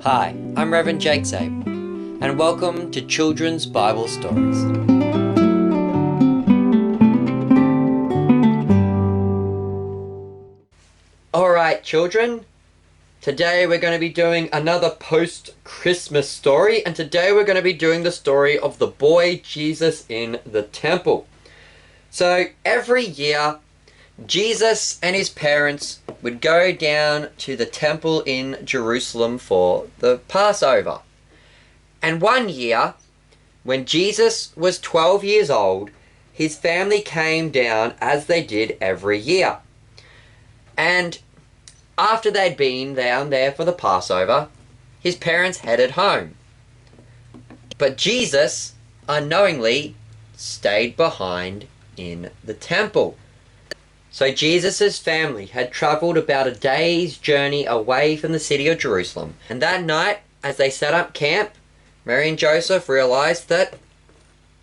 Hi, I'm Reverend Jake Sabe, and welcome to Children's Bible Stories. Alright children, today we're going to be doing another post-Christmas story, and today we're going to be doing the story of the boy Jesus in the temple. So every year, Jesus and his parents would go down to the temple in Jerusalem for the Passover. And one year, when Jesus was 12 years old, his family came down as they did every year. And after they'd been down there for the Passover, his parents headed home. But Jesus, unknowingly, stayed behind in the temple. So Jesus' family had travelled about a day's journey away from the city of Jerusalem. And that night, as they set up camp, Mary and Joseph realised that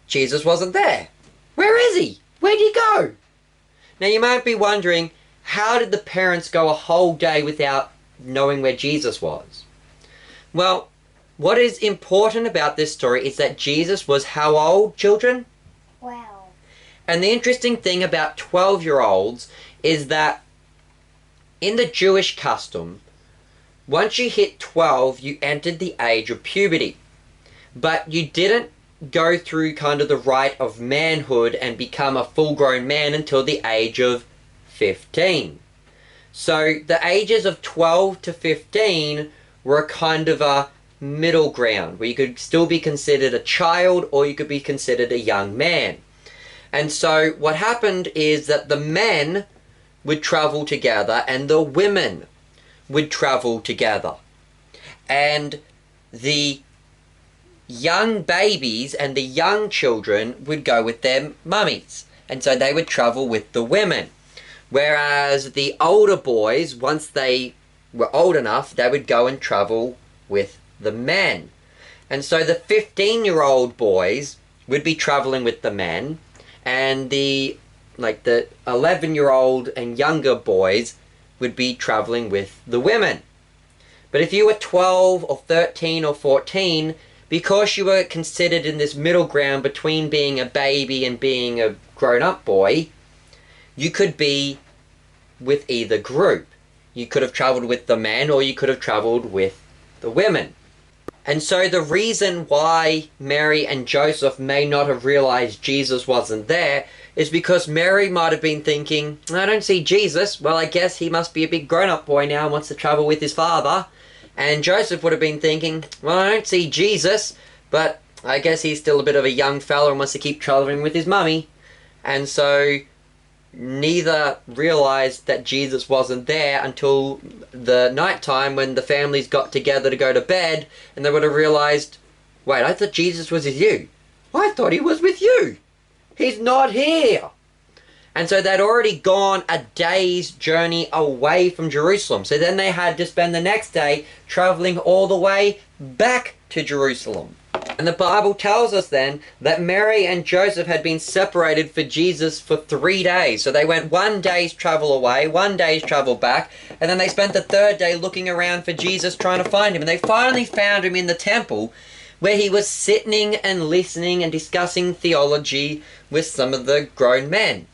Jesus wasn't there. Where is he? Where'd he go? Now you might be wondering, how did the parents go a whole day without knowing where Jesus was? Well, what is important about this story is that Jesus was how old, children? 12. And the interesting thing about 12-year-olds is that in the Jewish custom, once you hit 12, you entered the age of puberty. But you didn't go through kind of the rite of manhood and become a full-grown man until the age of 15. So the ages of 12 to 15 were a kind of a middle ground, where you could still be considered a child or you could be considered a young man. And so what happened is that the men would travel together and the women would travel together. And the young babies and the young children would go with their mummies. And so they would travel with the women. Whereas the older boys, once they were old enough, they would go and travel with the men. And so the 15-year-old boys would be traveling with the men, and the 11-year-old and younger boys would be traveling with the women. But if you were 12 or 13 or 14, because you were considered in this middle ground between being a baby and being a grown-up boy, you could be with either group. You could have traveled with the men or you could have traveled with the women. And so the reason why Mary and Joseph may not have realized Jesus wasn't there is because Mary might have been thinking, I don't see Jesus. Well, I guess he must be a big grown-up boy now and wants to travel with his father. And Joseph would have been thinking, well, I don't see Jesus, but I guess he's still a bit of a young fella and wants to keep traveling with his mummy. And so neither realized that Jesus wasn't there until the night time when the families got together to go to bed, and they would have realized, wait, I thought Jesus was with you. I thought he was with you. He's not here. And so they'd already gone a day's journey away from Jerusalem. So then they had to spend the next day traveling all the way back to Jerusalem. And the Bible tells us then that Mary and Joseph had been separated for Jesus for 3 days. So they went 1 day's travel away, 1 day's travel back, and then they spent the 3rd day looking around for Jesus, trying to find him. And they finally found him in the temple, where he was sitting and listening and discussing theology with some of the grown men.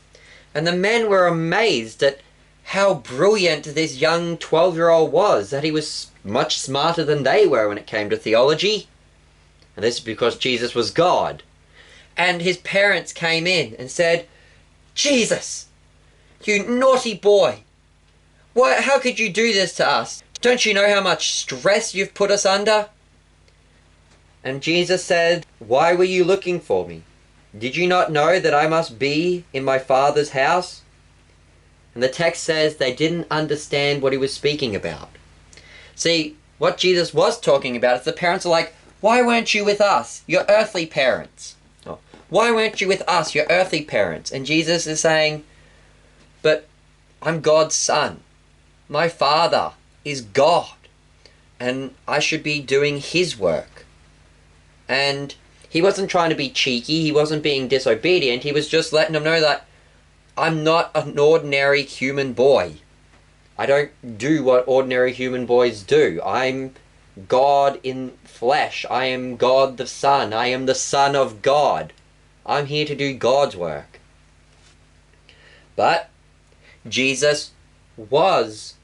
And the men were amazed at how brilliant this young 12-year-old was, that he was much smarter than they were when it came to theology. And this is because Jesus was God. And his parents came in and said, Jesus, you naughty boy, how could you do this to us? Don't you know how much stress you've put us under? And Jesus said, why were you looking for me? Did you not know that I must be in my Father's house? And the text says they didn't understand what he was speaking about. See, what Jesus was talking about is the parents are like, why weren't you with us, your earthly parents? Oh, why weren't you with us, your earthly parents? And Jesus is saying, but I'm God's son. My Father is God. And I should be doing his work. And he wasn't trying to be cheeky. He wasn't being disobedient. He was just letting them know that I'm not an ordinary human boy. I don't do what ordinary human boys do. I'm God in flesh. I am God the Son. I am the Son of God. I'm here to do God's work. But Jesus was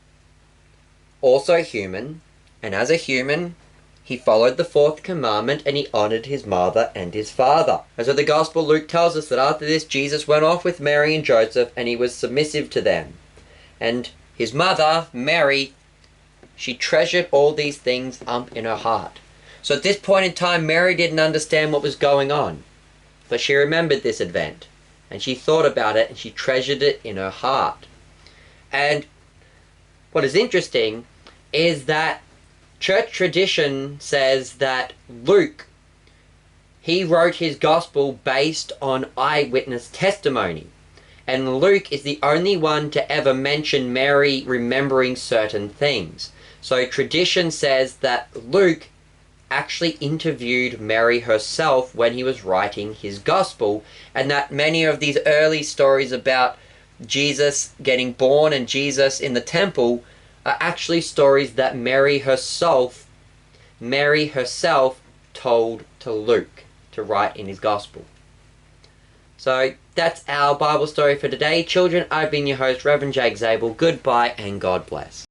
also human, and as a human, he followed the fourth commandment and he honored his mother and his father. And so the Gospel Luke tells us that after this, Jesus went off with Mary and Joseph and he was submissive to them. And his mother, Mary, she treasured all these things up in her heart. So at this point in time, Mary didn't understand what was going on. But she remembered this event. And she thought about it and she treasured it in her heart. And what is interesting is that church tradition says that Luke, he wrote his gospel based on eyewitness testimony. And Luke is the only one to ever mention Mary remembering certain things. So tradition says that Luke actually interviewed Mary herself when he was writing his gospel, and that many of these early stories about Jesus getting born and Jesus in the temple are actually stories that Mary herself told to Luke to write in his gospel. So that's our Bible story for today. Children, I've been your host, Reverend Jake Zabel. Goodbye and God bless.